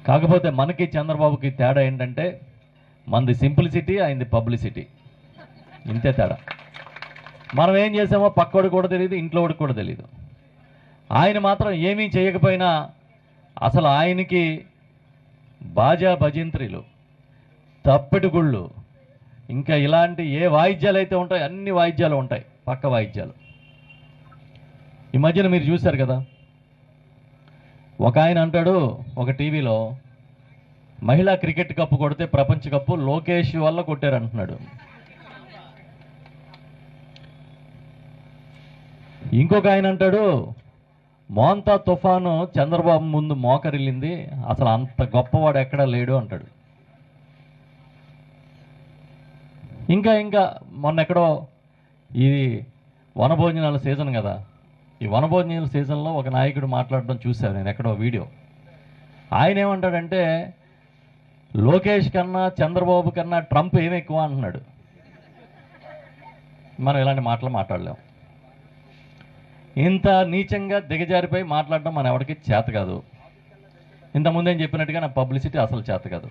కాకపోతే మనకి చంద్రబాబుకి తేడా ఏంటంటే మనది సింప్లిసిటీ, ఆయనది పబ్లిసిటీ. ఇంతే తేడా. మనం ఏం చేసామో పక్కోడికి కూడా తెలియదు, ఇంట్లో వాడికి కూడా తెలియదు. ఆయన మాత్రం ఏమీ చేయకపోయినా అసలు ఆయనకి బాజా భజంత్రీలు, తప్పెటి గుళ్ళు, ఇంకా ఇలాంటి ఏ వాయిద్యాలు అయితే ఉంటాయో అన్ని వాయిద్యాలు ఉంటాయి, పక్క వాయిద్యాలు. ఈ మధ్యన మీరు చూశారు కదా, ఒక ఆయన అంటాడు ఒక టీవీలో, మహిళా క్రికెట్ కప్పు కొడితే ప్రపంచ కప్పు లోకేష్ వల్ల కొట్టారంటున్నాడు. ఇంకొక ఆయన అంటాడు మోంతా తుఫాను చంద్రబాబు ముందు మోకరిల్లింది, అసలు అంత గొప్పవాడు ఎక్కడా లేడు అంటాడు. ఇంకా ఇంకా మొన్న ఎక్కడో ఇది వనభోజనాల సీజన్ కదా, ఈ వనభోజనాల సీజన్లో ఒక నాయకుడు మాట్లాడడం చూశాను నేను ఎక్కడో వీడియో. ఆయన ఏమంటాడంటే లోకేష్ కన్నా చంద్రబాబు కన్నా ట్రంప్ ఏమి ఎక్కువ అంటున్నాడు. మనం ఇలాంటి మాటలు మాట్లాడలేం. ఇంత నీచంగా దిగజారిపోయి మాట్లాడడం మన ఎవరికి చేత కాదు. ఇంతకుముందేం చెప్పినట్టుగా నా పబ్లిసిటీ అసలు చేత కాదు.